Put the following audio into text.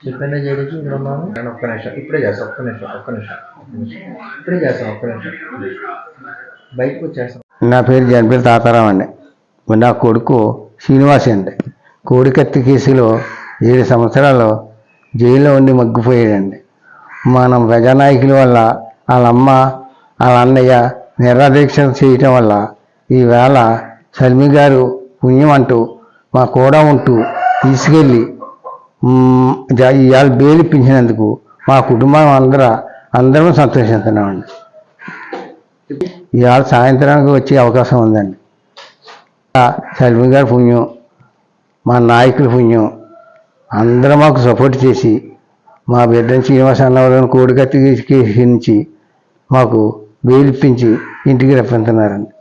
Depend చేయడానికి ఇక్కడ ఉన్నాను. నేను ఒక్క నిమిషం ఇప్పుడే చేస్తాను. ఒక్క నిమిషం ఇప్పుడే చేస్తాను. ఒక్క నిమిషం బయటకు వచ్చేస్తాను. నా పేరు జనపల్లి తాతారావు అండి. నా కొడుకు శ్రీనివాస్ అండి. కోడికత్తి కేసులో 7 సంవత్సరాలు జైల్లో ఉండి మగ్గిపోయాడండి. మనం ప్రజానాయకుల వల్ల వాళ్ళ అమ్మ వాళ్ళ అన్నయ్య నిరాదీక్ష చేయటం వల్ల ఈవేళ సల్మి గారు పుణ్యం అంటూ మా కూడా ఉంటూ తీసుకెళ్ళి ఇవాళ బెయిల్ ఇప్పించినందుకు మా కుటుంబం అందరం సంతోషిస్తున్నామండి. ఇవాళ సాయంత్రానికి వచ్చే అవకాశం ఉందండి. సల్మి గారి పుణ్యం, మా నాయకుల పుణ్యం, అందరూ మాకు సపోర్ట్ చేసి మా బిడ్డని శ్రీనివాస అన్నవరం కోడికత్తి కేసు నుంచి మాకు బెయిల్ ఇప్పించి ఇంటికి రప్పించున్నారండి.